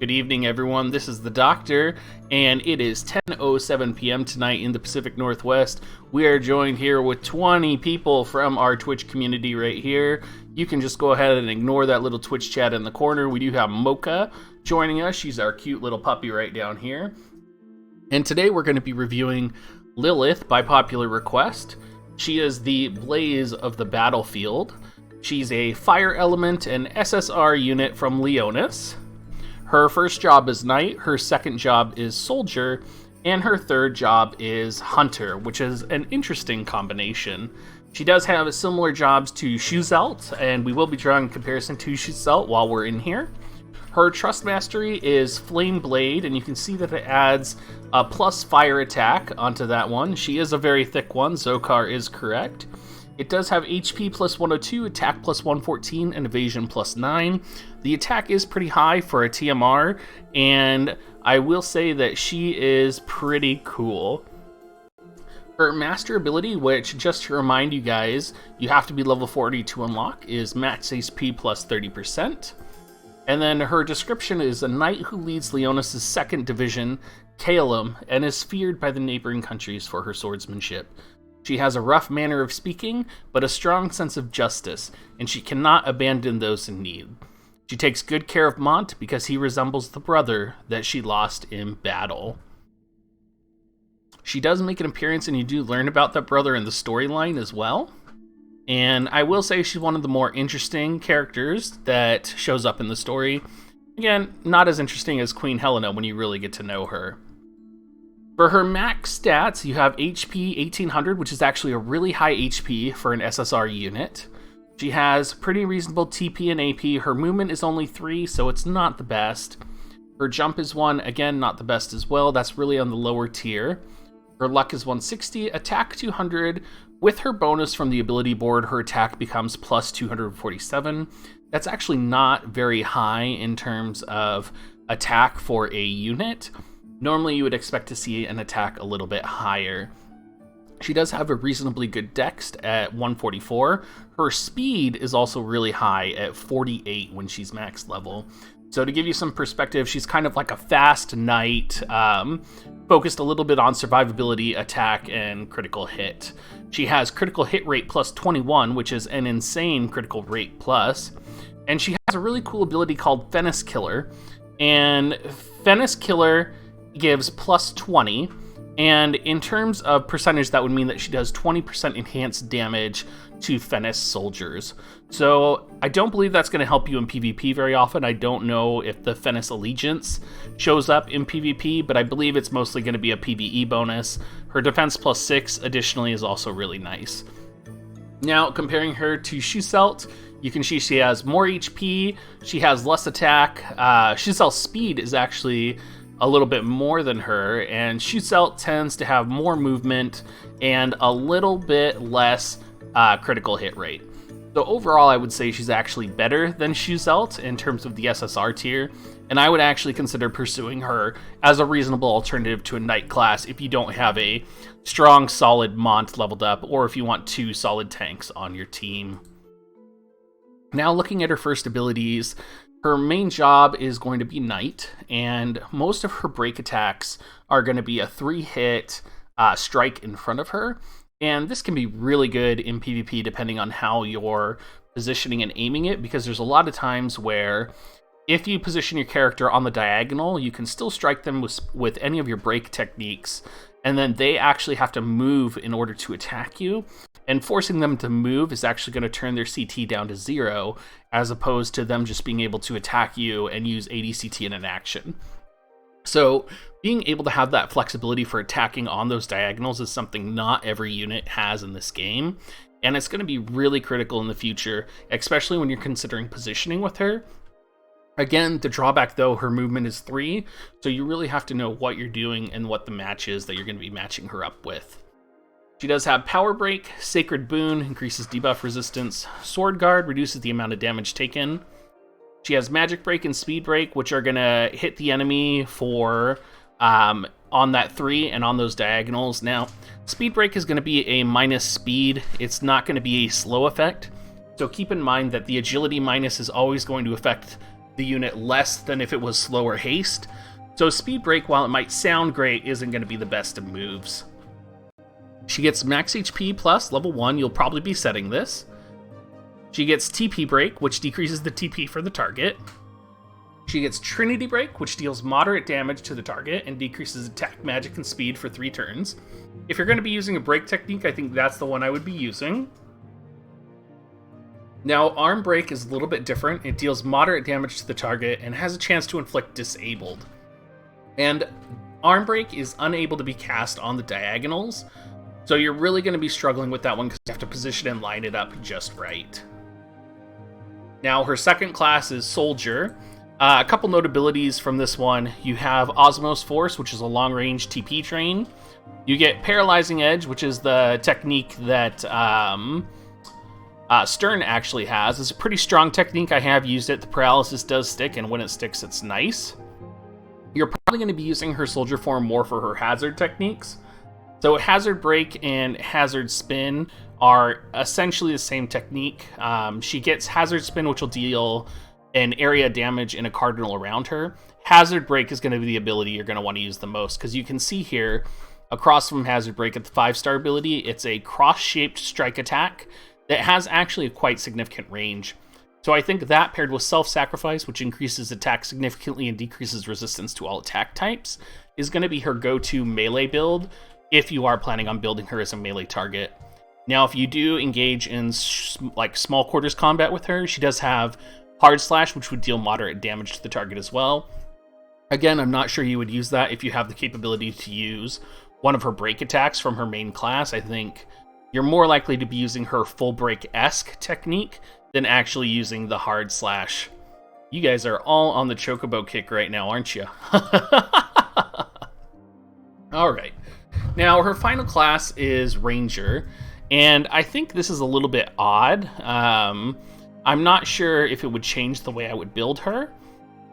Good evening, everyone. This is the Doctor, and it is 10:07 p.m. tonight in the Pacific Northwest. We are joined here with 20 people from our Twitch community right here. You can just go ahead and ignore that little Twitch chat in the corner. We do have Mocha joining us. She's our cute little puppy right down here. And today we're going to be reviewing Lilyth by popular request. She is the Blaze of the Battlefield. She's a fire element and SSR unit from Leonis. Her first job is Knight, her second job is Soldier, and her third job is Hunter, which is an interesting combination. She does have similar jobs to Shuzelt, and we will be drawing a comparison to Shuzelt while we're in here. Her Trust Mastery is Flame Blade, and you can see that it adds a plus fire attack onto that one. She is a very thick one, Zokar is correct. It does have HP plus 102, attack plus 114, and evasion plus 9. The attack is pretty high for a TMR, and I will say that she is pretty cool. Her master ability, which just to remind you guys, you have to be level 40 to unlock, is max HP plus 30%. And then her description is a knight who leads Leonis' 2nd Division, Calum, and is feared by the neighboring countries for her swordsmanship. She has a rough manner of speaking, but a strong sense of justice, and she cannot abandon those in need. She takes good care of Mont because he resembles the brother that she lost in battle. She does make an appearance, and you do learn about that brother in the storyline as well. And I will say she's one of the more interesting characters that shows up in the story. Again, not as interesting as Queen Helena when you really get to know her. For her max stats, you have HP 1800, which is actually a really high HP for an SSR unit. She has pretty reasonable TP and AP. Her movement is only 3, so it's not the best. Her jump is 1, again, not the best as well. That's really on the lower tier. Her luck is 160, attack 200. With her bonus from the ability board, her attack becomes plus 247. That's actually not very high in terms of attack for a unit. Normally, you would expect to see an attack a little bit higher. She does have a reasonably good dex at 144. Her speed is also really high at 48 when she's max level. So to give you some perspective, she's kind of like a fast knight, focused a little bit on survivability, attack, and critical hit. She has critical hit rate plus 21, which is an insane critical rate plus. And she has a really cool ability called Fennis Killer. And Fennis Killer gives plus 20, and in terms of percentage, that would mean that she does 20% enhanced damage to Fennis soldiers. So I don't believe that's going to help you in PvP very often. I don't know if the Fennis Allegiance shows up in PvP, but I believe it's mostly going to be a PvE bonus. Her defense plus 6 additionally is also really nice. Now, comparing her to Shuzelt, you can see she has more HP, she has less attack. Shuzelt's speed is actually a little bit more than her, and Shuzelt tends to have more movement and a little bit less critical hit rate. So overall, I would say she's actually better than Shuzelt in terms of the SSR tier, and I would actually consider pursuing her as a reasonable alternative to a Knight class if you don't have a strong, solid Mont leveled up, or if you want 2 solid tanks on your team. Now looking at her first abilities, her main job is going to be Knight, and most of her break attacks are going to be a 3-hit strike in front of her. And this can be really good in PvP depending on how you're positioning and aiming it, because there's a lot of times where if you position your character on the diagonal, you can still strike them with any of your break techniques, and then they actually have to move in order to attack you. And forcing them to move is actually going to turn their CT down to 0, as opposed to them just being able to attack you and use 80 CT in an action. So being able to have that flexibility for attacking on those diagonals is something not every unit has in this game, and it's going to be really critical in the future, especially when you're considering positioning with her. Again, the drawback though, her movement is 3, so you really have to know what you're doing and what the match is that you're going to be matching her up with. She does have Power Break, Sacred Boon, increases debuff resistance, Sword Guard, reduces the amount of damage taken. She has Magic Break and Speed Break, which are going to hit the enemy for on that 3 and on those diagonals. Now, Speed Break is going to be a minus speed. It's not going to be a slow effect. So keep in mind that the agility minus is always going to affect the unit less than if it was slower haste. So Speed Break, while it might sound great, isn't going to be the best of moves. She gets max HP plus level 1, you'll probably be setting this. She gets TP Break, which decreases the TP for the target. She gets Trinity Break, which deals moderate damage to the target and decreases attack, magic, and speed for 3 turns. If you're going to be using a break technique, I think that's the one I would be using. Now, Arm Break is a little bit different. It deals moderate damage to the target and has a chance to inflict disabled. And Arm Break is unable to be cast on the diagonals, so you're really going to be struggling with that one because you have to position and line it up just right. Now, her second class is Soldier. A couple notabilities from this one. You have Osmos Force, which is a long-range TP train. You get Paralyzing Edge, which is the technique that Stern actually has. It's a pretty strong technique. I have used it. The paralysis does stick, and when it sticks, it's nice. You're probably going to be using her Soldier form more for her hazard techniques. So Hazard Break and Hazard Spin are essentially the same technique. She gets Hazard Spin, which will deal an area damage in a cardinal around her. Hazard Break is going to be the ability you're going to want to use the most, because you can see here, across from Hazard Break at the 5-star ability, it's a cross-shaped strike attack that has actually a quite significant range. So I think that paired with Self-Sacrifice, which increases attack significantly and decreases resistance to all attack types, is going to be her go-to melee build if you are planning on building her as a melee target. Now, if you do engage in like small quarters combat with her, she does have Hard Slash, which would deal moderate damage to the target as well. Again, I'm not sure you would use that if you have the capability to use one of her break attacks from her main class. I think you're more likely to be using her full break-esque technique than actually using the Hard Slash. You guys are all on the Chocobo kick right now, aren't you? Alright. Now, her final class is Ranger, and I think this is a little bit odd. I'm not sure if it would change the way I would build her.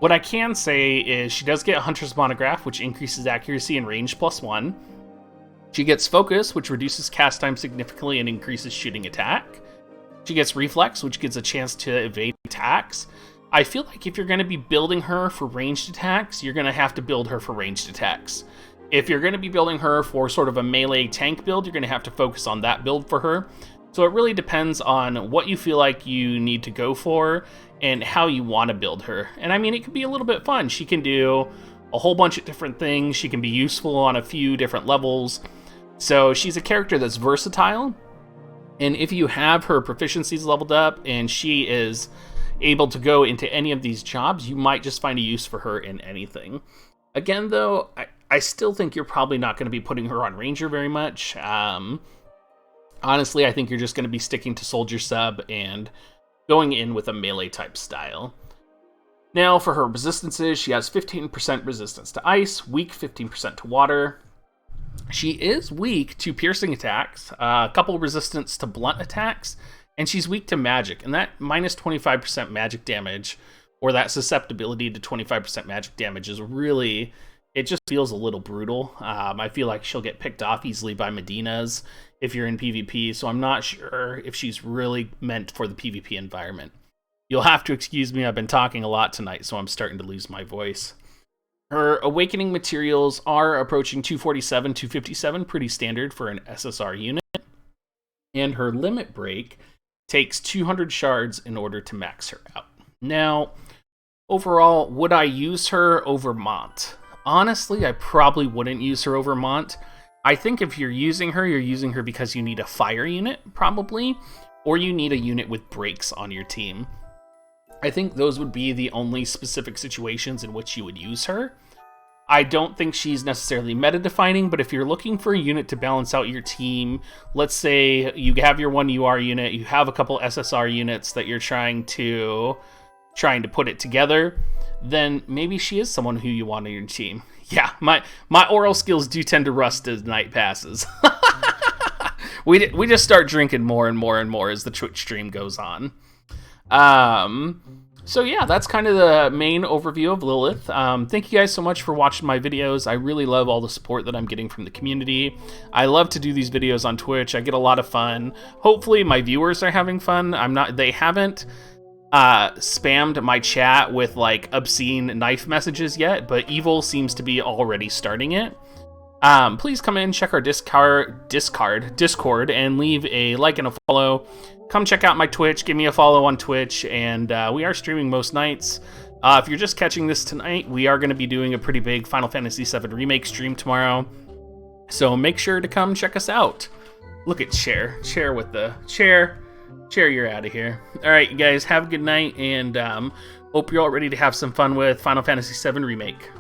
What I can say is she does get Hunter's Monograph, which increases accuracy and range +1. She gets Focus, which reduces cast time significantly and increases shooting attack. She gets Reflex, which gives a chance to evade attacks. I feel like if you're going to be building her for ranged attacks, you're going to have to build her for ranged attacks. If you're going to be building her for sort of a melee tank build, you're going to have to focus on that build for her. So it really depends on what you feel like you need to go for and how you want to build her. And I mean, it could be a little bit fun. She can do a whole bunch of different things. She can be useful on a few different levels. So she's a character that's versatile. And if you have her proficiencies leveled up and she is able to go into any of these jobs, you might just find a use for her in anything. Again, though, I still think you're probably not going to be putting her on Ranger very much. Honestly, I think you're just going to be sticking to Soldier Sub and going in with a melee type style. Now, for her resistances, she has 15% resistance to ice, weak 15% to water. She is weak to piercing attacks, a couple resistance to blunt attacks, and she's weak to magic. And that minus 25% magic damage, or that susceptibility to 25% magic damage, is really, it just feels a little brutal. I feel like she'll get picked off easily by Medinas if you're in PvP, so I'm not sure if she's really meant for the PvP environment. You'll have to excuse me, I've been talking a lot tonight, so I'm starting to lose my voice. Her awakening materials are approaching 247, 257, pretty standard for an SSR unit. And her limit break takes 200 shards in order to max her out. Now, overall, would I use her over Mont? Honestly, I probably wouldn't use her over Mont. I think if you're using her because you need a fire unit, probably, or you need a unit with breaks on your team. I think those would be the only specific situations in which you would use her. I don't think she's necessarily meta-defining, but if you're looking for a unit to balance out your team, let's say you have your one UR unit, you have a couple SSR units that you're trying to put it together, then maybe she is someone who you want on your team. Yeah, my oral skills do tend to rust as night passes. We just start drinking more and more and more as the Twitch stream goes on. So yeah, that's kind of the main overview of Lilyth. Thank you guys so much for watching my videos. I really love all the support that I'm getting from the community. I love to do these videos on Twitch. I get a lot of fun. Hopefully my viewers are having fun. They haven't spammed my chat with like obscene knife messages yet, but Evil seems to be already starting it. Please come in, check our Discord, and leave a like and a follow. Come check out my Twitch, give me a follow on Twitch, and we are streaming most nights. If you're just catching this tonight, we are going to be doing a pretty big Final Fantasy VII Remake stream tomorrow, so make sure to come check us out. Look at Chair with the chair, you're out of here. Alright, you guys, have a good night, and hope you're all ready to have some fun with Final Fantasy VII Remake.